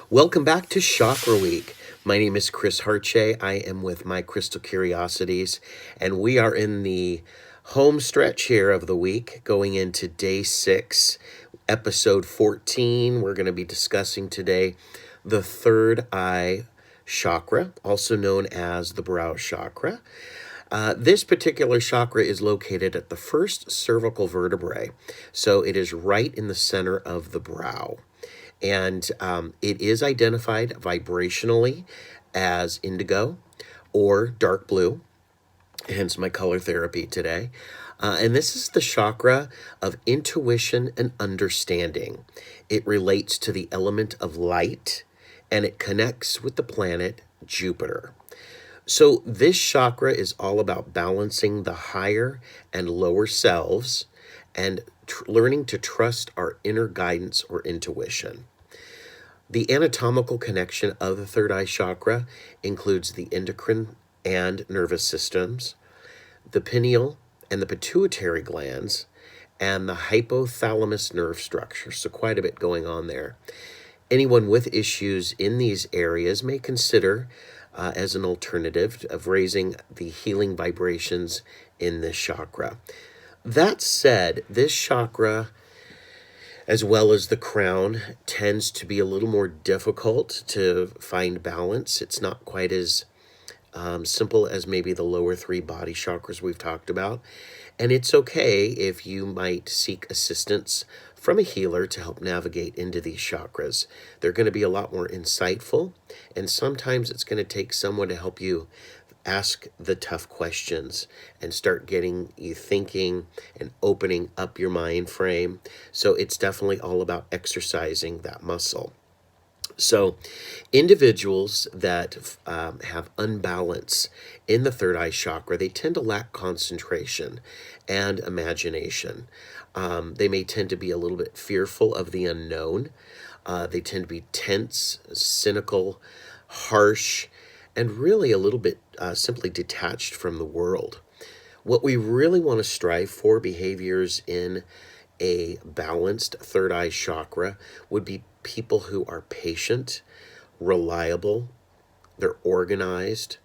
Welcome back to Chakra Week. My name is Chris Harche. I am with MyCrystalCuriosities, and we are in the home stretch here of the week, going into day 6, episode 14. We're going to be discussing today the third eye chakra, also known as the brow chakra. This particular chakra is located at the first cervical vertebrae, so it is right in the center of the brow. And it is identified vibrationally as indigo or dark blue, hence my color therapy today. And this is the chakra of intuition and understanding. It relates to the element of light, and it connects with the planet Jupiter. So this chakra is all about balancing the higher and lower selves and learning to trust our inner guidance or intuition. The anatomical connection of the third eye chakra includes the endocrine and nervous systems, the pineal and the pituitary glands, and the hypothalamus nerve structure. So quite a bit going on there. Anyone with issues in these areas may consider as an alternative of raising the healing vibrations in this chakra. That said, this chakra, as well as the crown, tends to be a little more difficult to find balance. It's not quite as simple as maybe the lower 3 body chakras we've talked about. And it's okay if you might seek assistance from a healer to help navigate into these chakras. They're going to be a lot more insightful, and sometimes it's going to take someone to help you ask the tough questions and start getting you thinking and opening up your mind frame. So it's definitely all about exercising that muscle. So individuals that have unbalance in the third eye chakra, they tend to lack concentration and imagination. They may tend to be a little bit fearful of the unknown. They tend to be tense, cynical, harsh, and really a little bit simply detached from the world. What we really want to strive for, behaviors in a balanced third eye chakra, would be people who are patient, reliable, they're organized,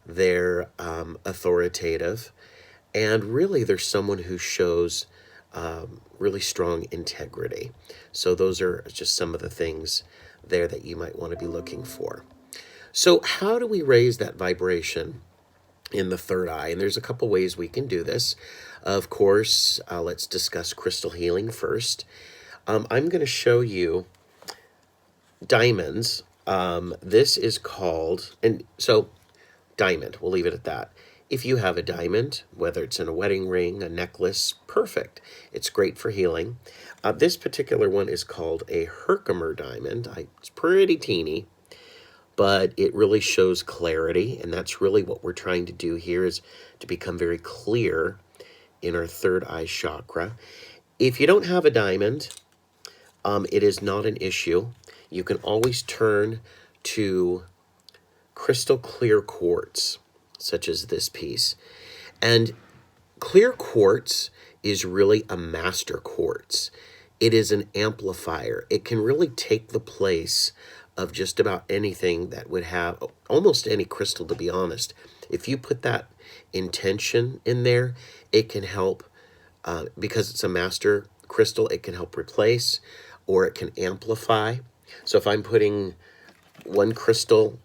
they're authoritative, and really they're someone who shows really strong integrity. So those are just some of the things there that you might want to be looking for. So how do we raise that vibration in the third eye? And there's a couple ways we can do this. Of course, let's discuss crystal healing first. I'm going to show you diamonds. This is called, and so diamond, we'll leave it at that. If you have a diamond, whether it's in a wedding ring, a necklace, perfect. It's great for healing. This particular one is called a Herkimer diamond. It's pretty teeny, but it really shows clarity, and that's really what we're trying to do here, is to become very clear in our third eye chakra. If you don't have a diamond, it is not an issue. You can always turn to crystal clear quartz, such as this piece. And clear quartz is really a master quartz. It is an amplifier. It can really take the place of just about anything that would have, almost any crystal, to be honest. If you put that intention in there, it can help, because it's a master crystal, it can help replace, or it can amplify. So if I'm putting one crystal,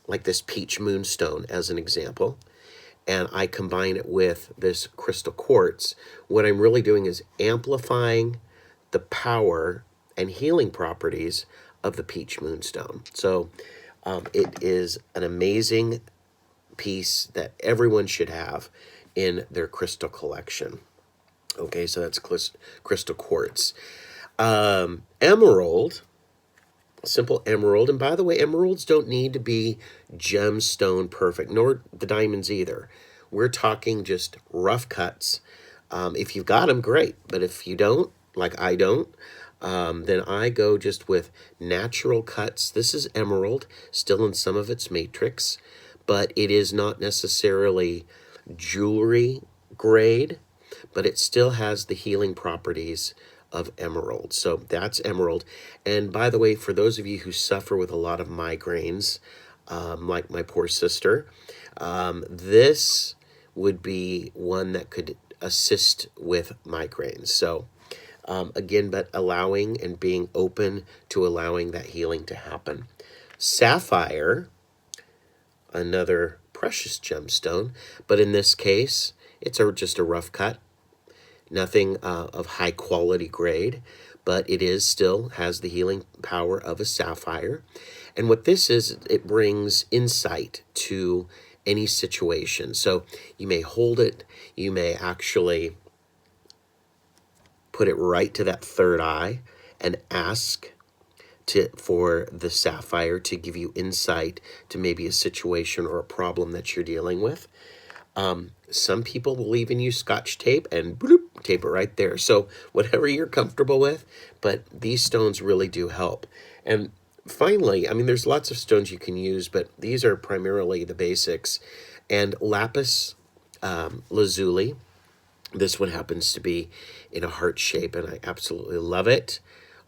like this peach moonstone as an example, and I combine it with this crystal quartz, what I'm really doing is amplifying the power and healing properties of the peach moonstone. So it is an amazing piece that everyone should have in their crystal collection. Okay, so that's crystal quartz. Emerald, simple emerald. And by the way, emeralds don't need to be gemstone perfect, nor the diamonds either. We're talking just rough cuts. If you've got them, great. But if you don't, like I don't, then I go just with natural cuts. This is emerald, still in some of its matrix, but it is not necessarily jewelry grade, but it still has the healing properties of emerald. So that's emerald. And by the way, for those of you who suffer with a lot of migraines, like my poor sister, this would be one that could assist with migraines. So again, but allowing and being open to allowing that healing to happen. Sapphire, another precious gemstone, but in this case, it's just a rough cut, nothing of high quality grade, but it is still has the healing power of a sapphire. And what this is, it brings insight to any situation. So you may hold it, you may actually put it right to that third eye and ask for the sapphire to give you insight to maybe a situation or a problem that you're dealing with. Some people will even use Scotch tape and bloop, tape it right there. So whatever you're comfortable with, but these stones really do help. And finally, I mean, there's lots of stones you can use, but these are primarily the basics. And lapis lazuli, this one happens to be in a heart shape, and I absolutely love it.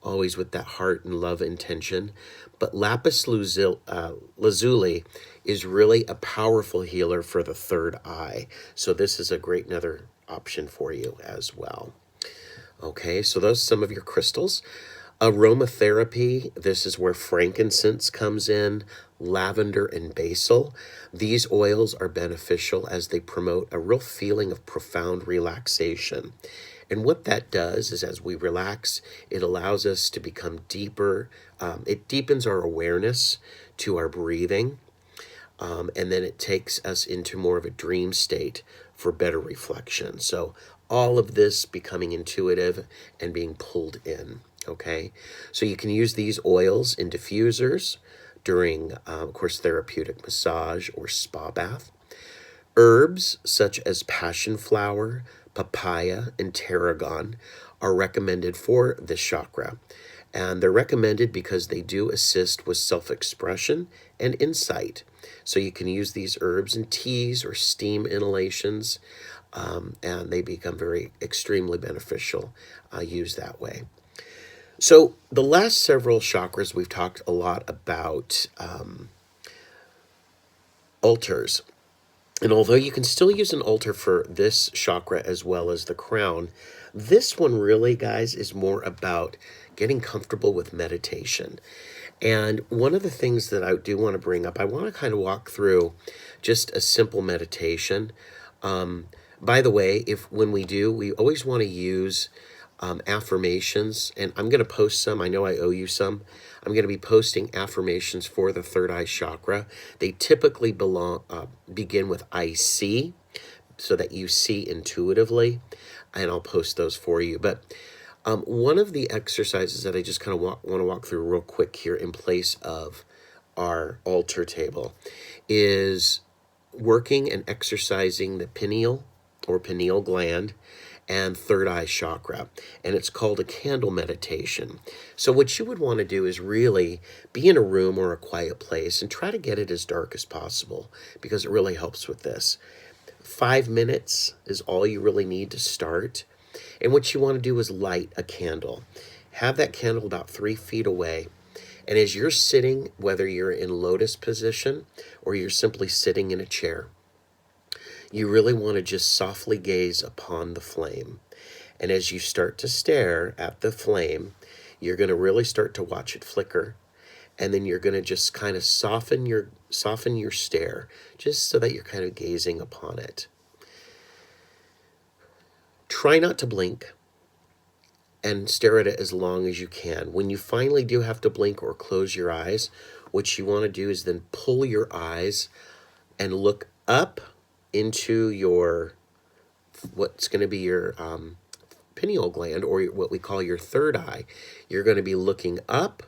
Always with that heart and love intention. But lapis lazuli is really a powerful healer for the third eye. So this is a great another option for you as well. Okay, so those are some of your crystals. Aromatherapy, this is where frankincense comes in, lavender and basil. These oils are beneficial as they promote a real feeling of profound relaxation. And what that does is as we relax, it allows us to become deeper. It deepens our awareness to our breathing. And then it takes us into more of a dream state for better reflection. So all of this becoming intuitive and being pulled in. Okay, so you can use these oils in diffusers during, of course, therapeutic massage or spa bath. Herbs such as passion flower, papaya, and tarragon are recommended for this chakra. And they're recommended because they do assist with self-expression and insight. So you can use these herbs in teas or steam inhalations, and they become very extremely beneficial used that way. So the last several chakras, we've talked a lot about altars. And although you can still use an altar for this chakra as well as the crown, this one really, guys, is more about getting comfortable with meditation. And one of the things that I do want to bring up, I want to kind of walk through just a simple meditation. By the way, when we do, we always want to use affirmations, and I'm going to post some. I know I owe you some. I'm going to be posting affirmations for the third eye chakra. They typically begin with I see, so that you see intuitively, and I'll post those for you. But one of the exercises that I just kind of want to walk through real quick here in place of our altar table is working and exercising the pineal or pineal gland and third eye chakra, and it's called a candle meditation. So what you would want to do is really be in a room or a quiet place and try to get it as dark as possible, because it really helps with this. 5 minutes is all you really need to start. And what you want to do is light a candle. Have that candle about 3 feet away. And as you're sitting, whether you're in lotus position or you're simply sitting in a chair, you really want to just softly gaze upon the flame. And as you start to stare at the flame, you're going to really start to watch it flicker. And then you're going to just kind of soften your stare, just so that you're kind of gazing upon it. Try not to blink and stare at it as long as you can. When you finally do have to blink or close your eyes, what you want to do is then pull your eyes and look up into what's going to be your pineal gland, or what we call your third eye. You're going to be looking up,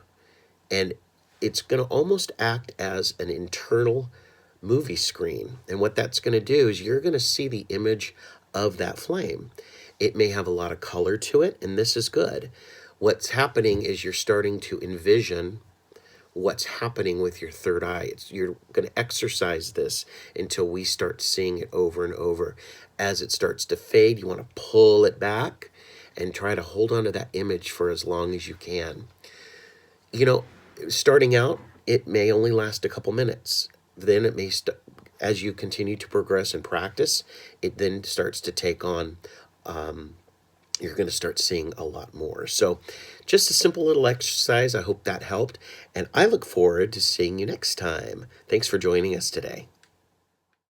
and it's going to almost act as an internal movie screen. And what that's going to do is you're going to see the image of that flame. It may have a lot of color to it, and this is good. What's happening is you're starting to envision what's happening with your third eye. You're going to exercise this until we start seeing it over and over. As it starts to fade, you want to pull it back, and try to hold on to that image for as long as you can. You know, starting out, it may only last a couple minutes. Then it may, as you continue to progress and practice, it then starts to take on, you're going to start seeing a lot more. So just a simple little exercise. I hope that helped. And I look forward to seeing you next time. Thanks for joining us today.